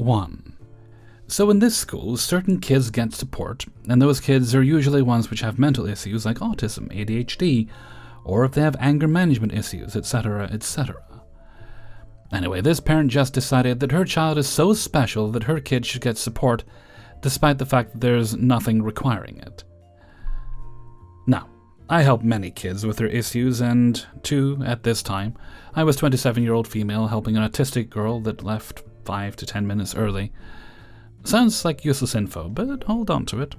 1. So in this school, certain kids get support, and those kids are usually ones which have mental issues like autism, ADHD, or if they have anger management issues, etc., etc. Anyway, this parent just decided that her child is so special that her kid should get support, despite the fact that there's nothing requiring it. Now, I help many kids with their issues, and at this time, I was a 27-year-old female helping an autistic girl that left 5 to 10 minutes early. Sounds like useless info, but hold on to it.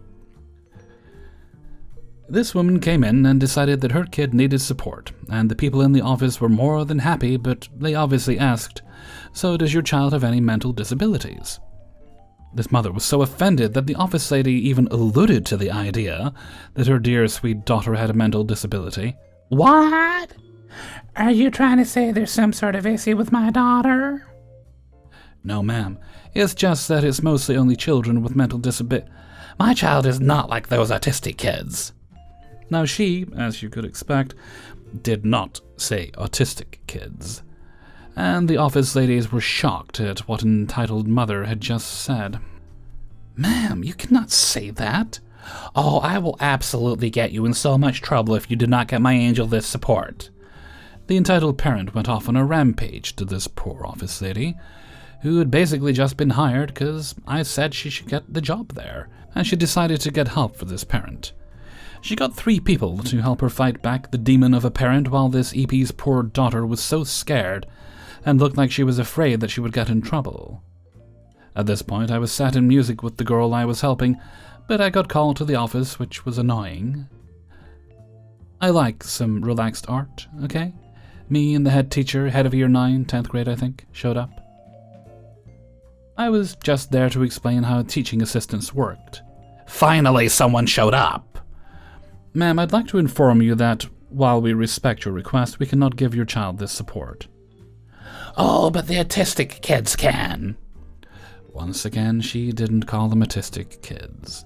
This woman came in and decided that her kid needed support, and the people in the office were more than happy, but they obviously asked, "So does your child have any mental disabilities?" This mother was so offended that the office lady even alluded to the idea that her dear sweet daughter had a mental disability. What? Are you trying to say there's some sort of issue with my daughter? No, ma'am. It's just that it's mostly only children with mental disability. My child is not like those autistic kids. Now she, as you could expect, did not say autistic kids. And the office ladies were shocked at what an entitled mother had just said. Ma'am, you cannot say that. Oh, I will absolutely get you in so much trouble if you do not get my angel this support. The entitled parent went off on a rampage to this poor office lady, who had basically just been hired because I said she should get the job there, and she decided to get help for this parent. She got 3 people to help her fight back the demon of a parent while this EP's poor daughter was so scared and looked like she was afraid that she would get in trouble. At this point, I was sat in music with the girl I was helping, but I got called to the office, which was annoying. I like some relaxed art, okay? Me and the head teacher, head of year 9, 10th grade I think, showed up. I was just there to explain how teaching assistants worked. Finally, someone showed up. Ma'am, I'd like to inform you that, while we respect your request, we cannot give your child this support. Oh, but the autistic kids can. Once again, she didn't call them autistic kids.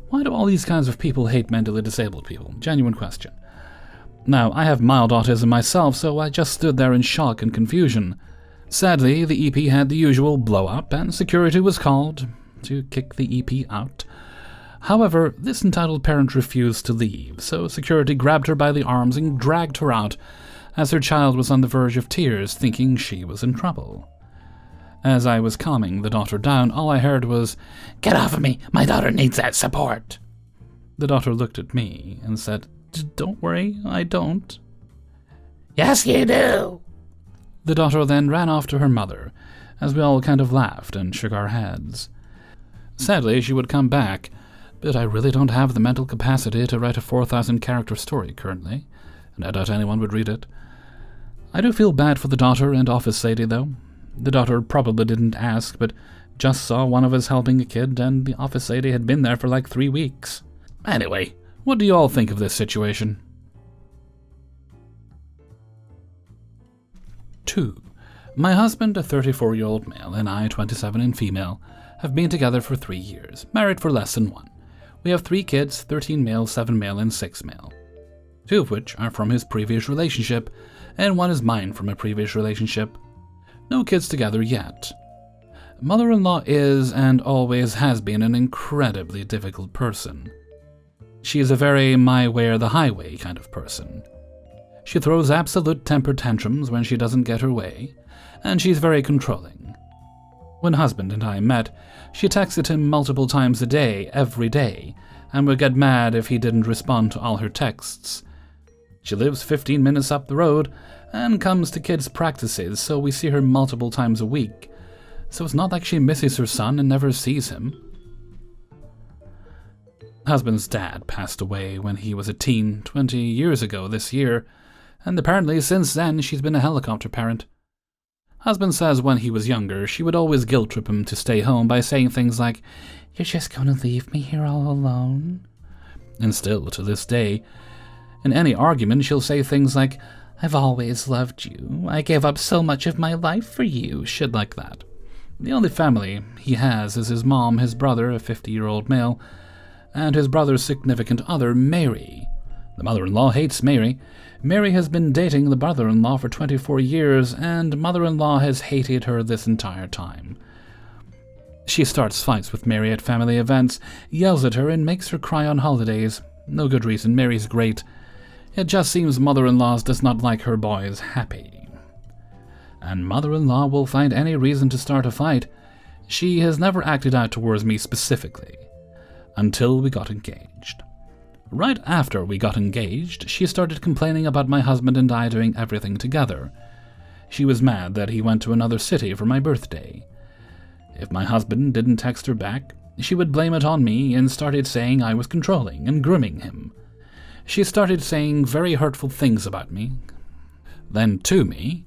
Why do all these kinds of people hate mentally disabled people? Genuine question. Now, I have mild autism myself, so I just stood there in shock and confusion. Sadly, the EP had the usual blow-up, and security was called to kick the EP out. However, this entitled parent refused to leave, so security grabbed her by the arms and dragged her out, as her child was on the verge of tears, thinking she was in trouble. As I was calming the daughter down, all I heard was, "Get off of me! My daughter needs that support!" The daughter looked at me and said, "Don't worry, I don't." "Yes, you do!" The daughter then ran off to her mother, as we all kind of laughed and shook our heads. Sadly, she would come back, but I really don't have the mental capacity to write a 4,000-character story currently, and I doubt anyone would read it. I do feel bad for the daughter and office lady, though. The daughter probably didn't ask, but just saw one of us helping a kid, and the office lady had been there for like 3 weeks. Anyway, what do you all think of this situation? 2. My husband, a 34-year-old male, and I, 27 and female, have been together for 3 years, married for less than 1. We have 3 kids, 13 male, 7 male, and 6 male. 2 of which are from his previous relationship, and 1 is mine from a previous relationship. No kids together yet. Mother-in-law is, and always has been, an incredibly difficult person. She is a very my way or the highway kind of person. She throws absolute temper tantrums when she doesn't get her way, and she's very controlling. When husband and I met, she texted him multiple times a day, every day, and would get mad if he didn't respond to all her texts. She lives 15 minutes up the road and comes to kids' practices, so we see her multiple times a week. So it's not like she misses her son and never sees him. Husband's dad passed away when he was a teen 20 years ago this year, and apparently since then she's been a helicopter parent. Husband says when he was younger, she would always guilt-trip him to stay home by saying things like, "You're just going to leave me here all alone?" And still, to this day, in any argument she'll say things like, "I've always loved you. I gave up so much of my life for you," shit like that. The only family he has is his mom, his brother, a 50-year-old male, and his brother's significant other, Mary. The mother-in-law hates Mary. Mary has been dating the brother-in-law for 24 years, and mother-in-law has hated her this entire time. She starts fights with Mary at family events, yells at her, and makes her cry on holidays. No good reason, Mary's great. It just seems mother-in-laws does not like her boys happy. And mother-in-law will find any reason to start a fight. She has never acted out towards me specifically, until we got engaged. Right after we got engaged, she started complaining about my husband and I doing everything together. She was mad that he went to another city for my birthday. If my husband didn't text her back, she would blame it on me and started saying I was controlling and grooming him. She started saying very hurtful things about me. Then to me.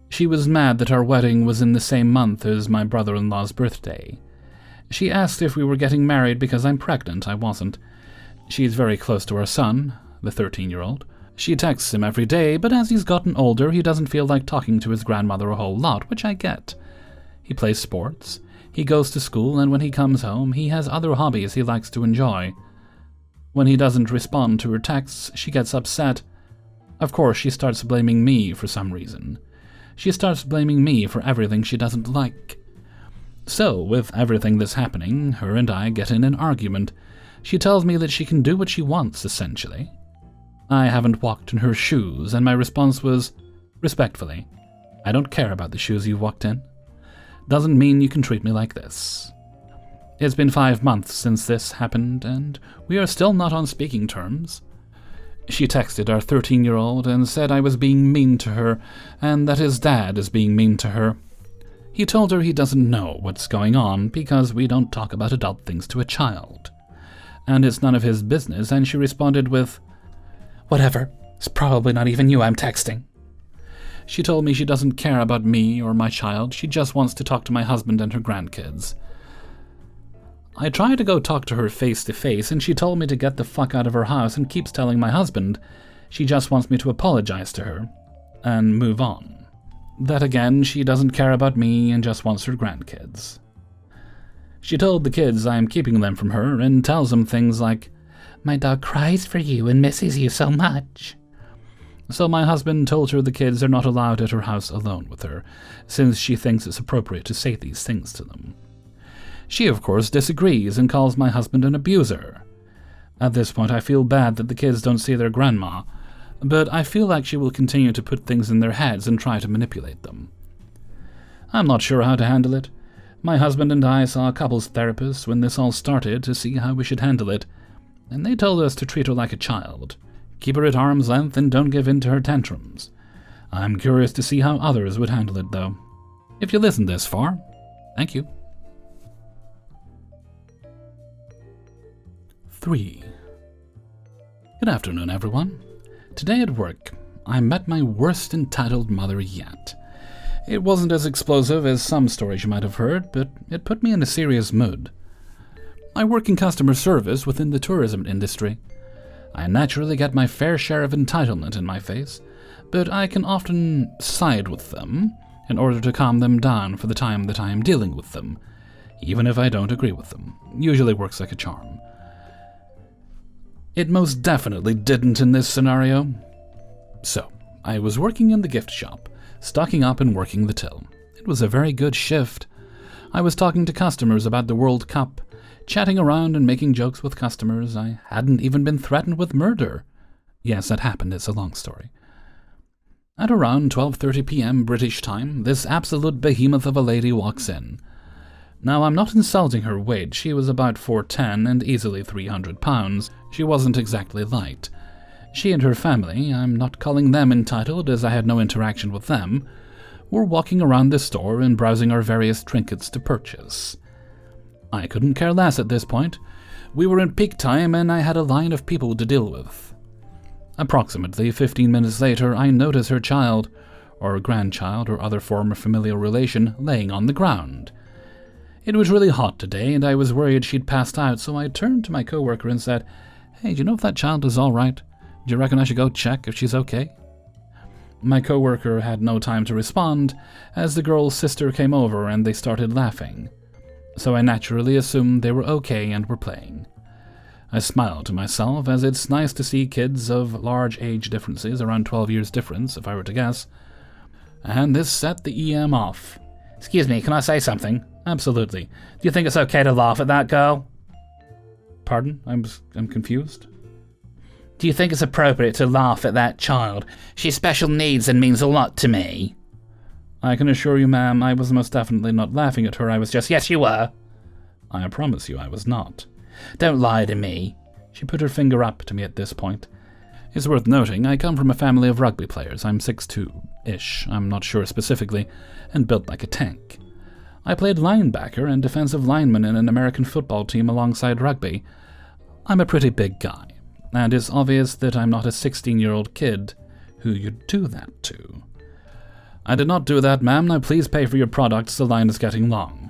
She was mad that our wedding was in the same month as my brother-in-law's birthday. She asked if we were getting married because I'm pregnant. I wasn't. She's very close to our son, the 13-year-old. She texts him every day, but as he's gotten older, he doesn't feel like talking to his grandmother a whole lot, which I get. He plays sports, he goes to school, and when he comes home, he has other hobbies he likes to enjoy. When he doesn't respond to her texts, she gets upset. Of course, she starts blaming me for some reason. She starts blaming me for everything she doesn't like. So, with everything that's happening, her and I get in an argument. She tells me that she can do what she wants, essentially. I haven't walked in her shoes, and my response was, respectfully, I don't care about the shoes you've walked in. Doesn't mean you can treat me like this. It's been 5 months since this happened, and we are still not on speaking terms. She texted our 13-year-old and said I was being mean to her, and that his dad is being mean to her. He told her he doesn't know what's going on because we don't talk about adult things to a child. And it's none of his business, and she responded with, whatever, it's probably not even you I'm texting. She told me she doesn't care about me or my child, she just wants to talk to my husband and her grandkids. I tried to go talk to her face to face, and she told me to get the fuck out of her house and keeps telling my husband she just wants me to apologize to her and move on. That again, she doesn't care about me and just wants her grandkids. She told the kids I am keeping them from her and tells them things like, my dog cries for you and misses you so much. So my husband told her the kids are not allowed at her house alone with her, since she thinks it's appropriate to say these things to them. She, of course, disagrees and calls my husband an abuser. At this point, I feel bad that the kids don't see their grandma, but I feel like she will continue to put things in their heads and try to manipulate them. I'm not sure how to handle it. My husband and I saw a couples therapist when this all started to see how we should handle it, and they told us to treat her like a child. Keep her at arm's length and don't give in to her tantrums. I'm curious to see how others would handle it, though. If you listened this far, thank you. 3. Good afternoon, everyone. Today at work, I met my worst entitled mother yet. It wasn't as explosive as some stories you might have heard, but it put me in a serious mood. I work in customer service within the tourism industry. I naturally get my fair share of entitlement in my face, but I can often side with them in order to calm them down for the time that I am dealing with them, even if I don't agree with them. Usually works like a charm. It most definitely didn't in this scenario. So, I was working in the gift shop, stocking up and working the till. It was a very good shift. I was talking to customers about the World Cup, chatting around and making jokes with customers. I hadn't even been threatened with murder. Yes, that happened, it's a long story. At around 12:30 p.m. British time, this absolute behemoth of a lady walks in. Now, I'm not insulting her weight. She was about 4'10" and easily 300 pounds. She wasn't exactly light. She and her family, I'm not calling them entitled as I had no interaction with them, were walking around the store and browsing our various trinkets to purchase. I couldn't care less at this point. We were in peak time and I had a line of people to deal with. Approximately 15 minutes later, I notice her child, or grandchild, or other form of familial relation, laying on the ground. It was really hot today, and I was worried she'd passed out, so I turned to my coworker and said, "Hey, do you know if that child is all right? Do you reckon I should go check if she's okay?" My coworker had no time to respond, as the girl's sister came over and they started laughing. So I naturally assumed they were okay and were playing. I smiled to myself, as it's nice to see kids of large age differences, around 12 years difference, if I were to guess. And this set the EM off. Excuse me, can I say something? Absolutely. Do you think it's okay to laugh at that girl? Pardon? I'm confused. Do you think it's appropriate to laugh at that child? She's special needs and means a lot to me. I can assure you, ma'am, I was most definitely not laughing at her. I was just... Yes, you were. I promise you I was not. Don't lie to me. She put her finger up to me at this point. It's worth noting, I come from a family of rugby players. I'm 6'2"-ish, I'm not sure specifically, and built like a tank. I played linebacker and defensive lineman in an American football team alongside rugby. I'm a pretty big guy, and it's obvious that I'm not a 16-year-old kid who you'd do that to. I did not do that, ma'am. Now please pay for your products. The line is getting long.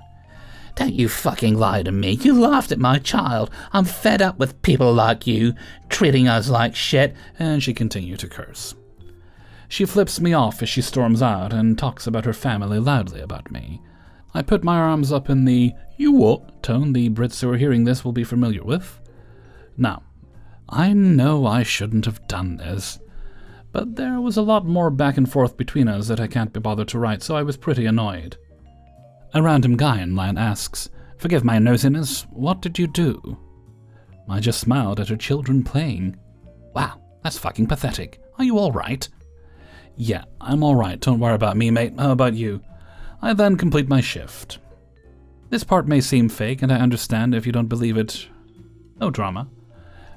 Don't you fucking lie to me. You laughed at my child. I'm fed up with people like you, treating us like shit. And she continued to curse. She flips me off as she storms out and talks about her family loudly about me. I put my arms up in the "you what" tone the Brits who are hearing this will be familiar with. Now, I know I shouldn't have done this, but there was a lot more back and forth between us that I can't be bothered to write, so I was pretty annoyed. A random guy in line asks, "Forgive my nosiness, what did you do?" I just smiled at her children playing. Wow, that's fucking pathetic. Are you alright? Yeah, I'm alright, don't worry about me, mate. How about you? I then complete my shift. This part may seem fake, and I understand if you don't believe it. No drama.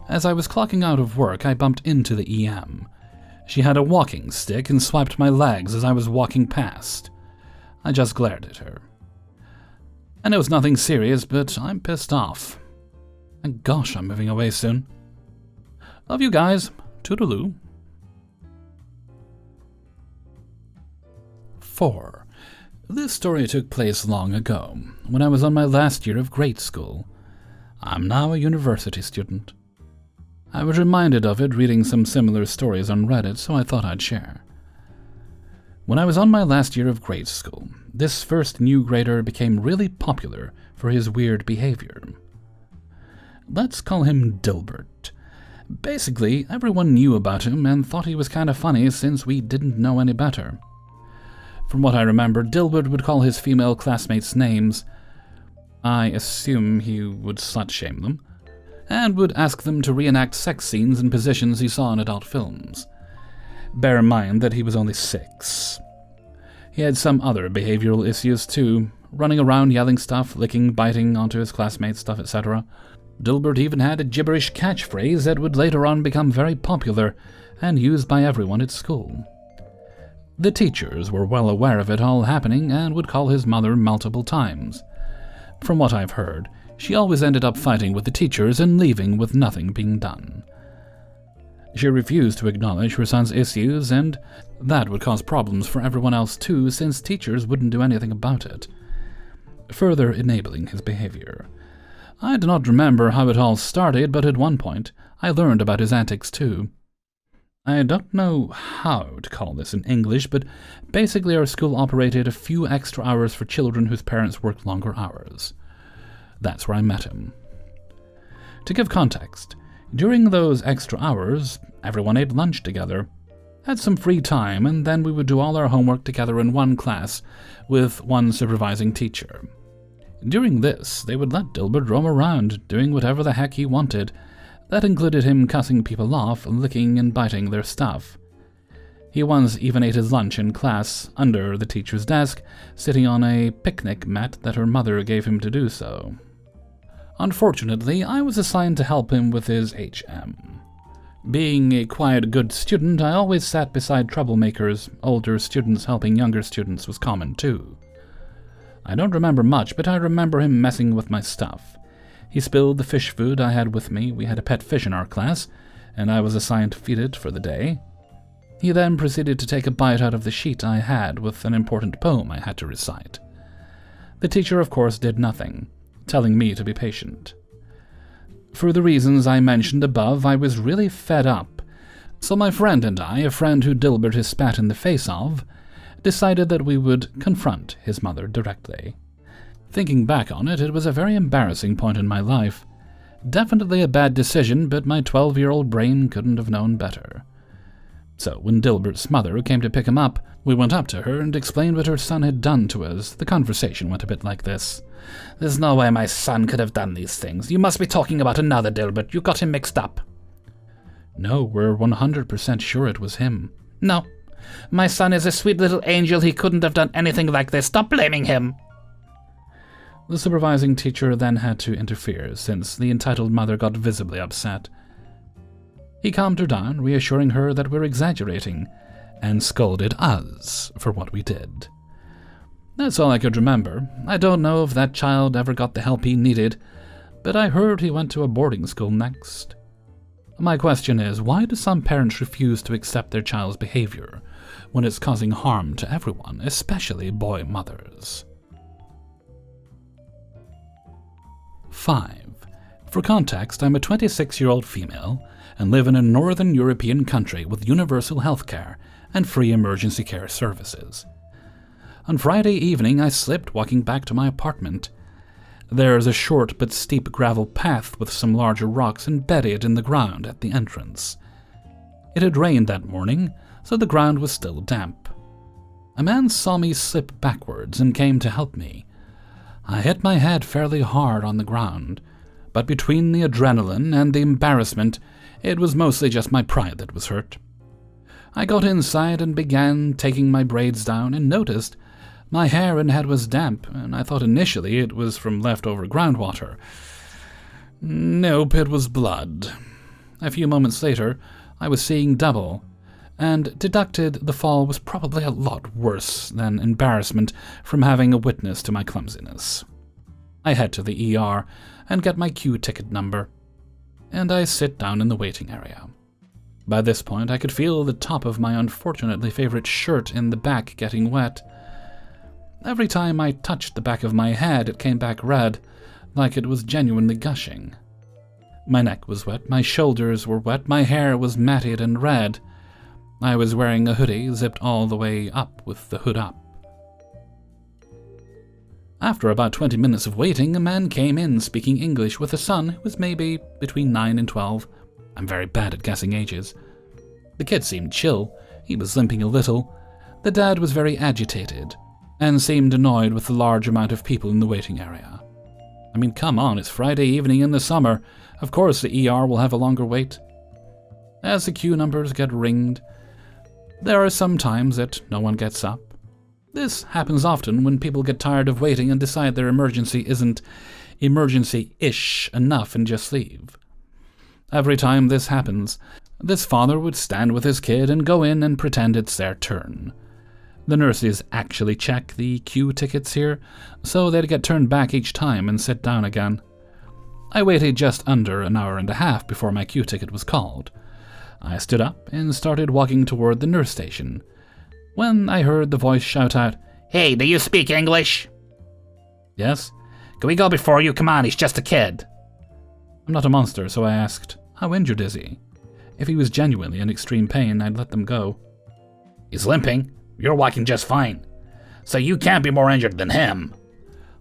As I was clocking out of work, I bumped into the EM. She had a walking stick and swiped my legs as I was walking past. I just glared at her. I know it's nothing serious, but I'm pissed off. And gosh, I'm moving away soon. Love you guys. Toodaloo. 4. This story took place long ago, when I was on my last year of grade school. I'm now a university student. I was reminded of it reading some similar stories on Reddit, so I thought I'd share. When I was on my last year of grade school, this first new grader became really popular for his weird behavior. Let's call him Dilbert. Basically, everyone knew about him and thought he was kind of funny since we didn't know any better. From what I remember, Dilbert would call his female classmates names. I assume he would slut-shame them, and would ask them to reenact sex scenes and positions he saw in adult films. Bear in mind that he was only 6. He had some other behavioral issues too, running around yelling stuff, licking, biting onto his classmates' stuff, etc. Dilbert even had a gibberish catchphrase that would later on become very popular and used by everyone at school. The teachers were well aware of it all happening and would call his mother multiple times. From what I've heard, she always ended up fighting with the teachers and leaving with nothing being done. She refused to acknowledge her son's issues, and that would cause problems for everyone else too, since teachers wouldn't do anything about it, further enabling his behavior. I do not remember how it all started, but at one point I learned about his antics too. I don't know how to call this in English, but basically our school operated a few extra hours for children whose parents worked longer hours. That's where I met him. To give context, during those extra hours, everyone ate lunch together, had some free time, and then we would do all our homework together in one class, with one supervising teacher. During this, they would let Dilbert roam around, doing whatever the heck he wanted. That included him cussing people off, licking and biting their stuff. He once even ate his lunch in class, under the teacher's desk, sitting on a picnic mat that her mother gave him to do so. Unfortunately, I was assigned to help him with his HM. Being a quiet, good student, I always sat beside troublemakers. Older students helping younger students was common too. I don't remember much, but I remember him messing with my stuff. He spilled the fish food I had with me. We had a pet fish in our class, and I was assigned to feed it for the day. He then proceeded to take a bite out of the sheet I had with an important poem I had to recite. The teacher, of course, did nothing, telling me to be patient. For the reasons I mentioned above, I was really fed up, so my friend and I, a friend who Dilbert has spat in the face of, decided that we would confront his mother directly. Thinking back on it, it was a very embarrassing point in my life. Definitely a bad decision, but my 12-year-old brain couldn't have known better. So when Dilbert's mother came to pick him up, We went up to her and explained what her son had done to us. The conversation went a bit like this. There's no way my son could have done these things. You must be talking about another Dilbert. You got him mixed up. No, we're 100% sure it was him. No. My son is a sweet little angel. He couldn't have done anything like this. Stop blaming him. The supervising teacher then had to interfere, since the entitled mother got visibly upset. He calmed her down, reassuring her that we're exaggerating, and scolded us for what we did. That's all I could remember. I don't know if that child ever got the help he needed, but I heard he went to a boarding school next. My question is, why do some parents refuse to accept their child's behavior when it's causing harm to everyone, especially boy mothers? 5. For context, I'm a 26-year-old female and live in a northern European country with universal health care and free emergency care services. On Friday evening, I slipped walking back to my apartment. There's a short but steep gravel path with some larger rocks embedded in the ground at the entrance. It had rained that morning, so the ground was still damp. A man saw me slip backwards and came to help me. I hit my head fairly hard on the ground, but between the adrenaline and the embarrassment, it was mostly just my pride that was hurt. I got inside and began taking my braids down and noticed my hair and head was damp, and I thought initially it was from leftover groundwater. Nope, it was blood. A few moments later, I was seeing double, and deducted the fall was probably a lot worse than embarrassment from having a witness to my clumsiness. I head to the ER and get my Q ticket number, and I sit down in the waiting area. By this point, I could feel the top of my unfortunately favorite shirt in the back getting wet. Every time I touched the back of my head, it came back red, like it was genuinely gushing. My neck was wet, my shoulders were wet, my hair was matted and red. I was wearing a hoodie zipped all the way up with the hood up. After about 20 minutes of waiting, a man came in speaking English with a son who was maybe between 9 and 12. I'm very bad at guessing ages. The kid seemed chill. He was limping a little. The dad was very agitated and seemed annoyed with the large amount of people in the waiting area. I mean, come on, it's Friday evening in the summer. Of course the ER will have a longer wait. As the queue numbers get ringed, there are some times that no one gets up. This happens often when people get tired of waiting and decide their emergency isn't emergency-ish enough and just leave. Every time this happens, this father would stand with his kid and go in and pretend it's their turn. The nurses actually check the queue tickets here, so they'd get turned back each time and sit down again. I waited just under an hour and a half before my queue ticket was called. I stood up and started walking toward the nurse station, when I heard the voice shout out, "Hey, do you speak English?" "Yes." "Can we go before you? Come on, he's just a kid." I'm not a monster, so I asked, "How injured is he?" If he was genuinely in extreme pain, I'd let them go. "He's limping. You're walking just fine. So you can't be more injured than him."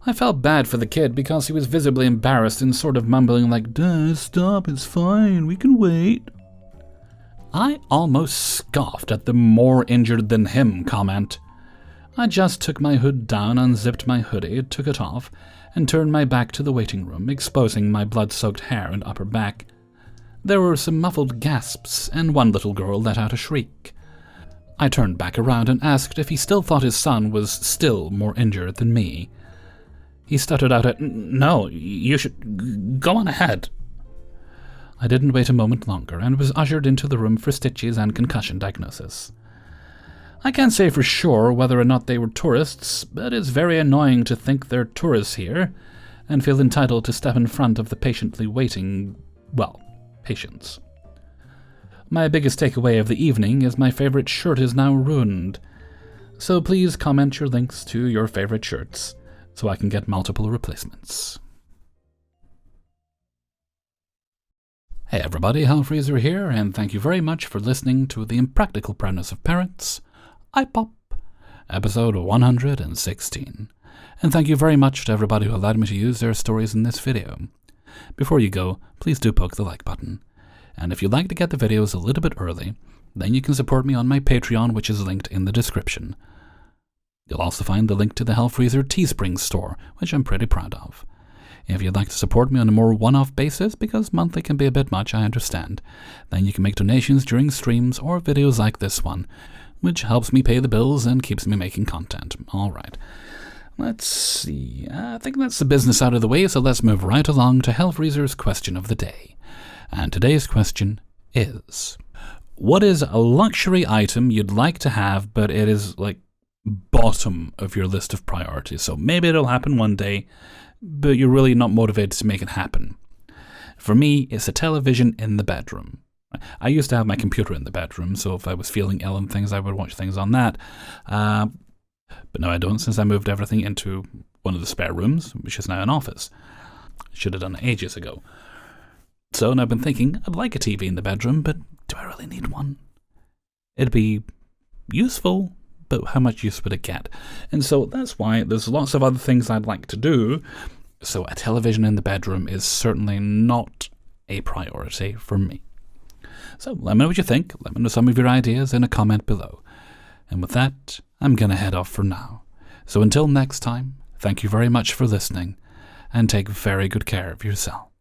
I felt bad for the kid because he was visibly embarrassed and sort of mumbling like, "Duh, stop, it's fine, we can wait." I almost scoffed at the "more injured than him" comment. I just took my hood down, unzipped my hoodie, took it off, and turned my back to the waiting room, exposing my blood-soaked hair and upper back. There were some muffled gasps, and one little girl let out a shriek. I turned back around and asked if he still thought his son was still more injured than me. He stuttered out at, "No, you should go on ahead." I didn't wait a moment longer and was ushered into the room for stitches and concussion diagnosis. I can't say for sure whether or not they were tourists, but it's very annoying to think they're tourists here and feel entitled to step in front of the patiently waiting, patients. My biggest takeaway of the evening is my favorite shirt is now ruined. So please comment your links to your favorite shirts so I can get multiple replacements. Hey everybody, Hellfreezer here, and thank you very much for listening to The Impractical Proudness of Parents, Ipop, episode 116. And thank you very much to everybody who allowed me to use their stories in this video. Before you go, please do poke the like button. And if you'd like to get the videos a little bit early, then you can support me on my Patreon, which is linked in the description. You'll also find the link to the Hellfreezer Teespring store, which I'm pretty proud of. If you'd like to support me on a more one-off basis, because monthly can be a bit much, I understand, then you can make donations during streams or videos like this one, which helps me pay the bills and keeps me making content. Alright, let's see, I think that's the business out of the way, so let's move right along to Hellfreezer's question of the day. And today's question is, what is a luxury item you'd like to have, but it is like bottom of your list of priorities? So maybe it'll happen one day, but you're really not motivated to make it happen. For me, it's a television in the bedroom. I used to have my computer in the bedroom, so if I was feeling ill and things, I would watch things on that. But no, I don't, since I moved everything into one of the spare rooms, which is now an office. Should have done it ages ago. So, and I've been thinking, I'd like a TV in the bedroom, but do I really need one? It'd be useful, but how much use would it get? And so that's why there's lots of other things I'd like to do. So a television in the bedroom is certainly not a priority for me. So let me know what you think. Let me know some of your ideas in a comment below. And with that, I'm going to head off for now. So until next time, thank you very much for listening, and take very good care of yourself.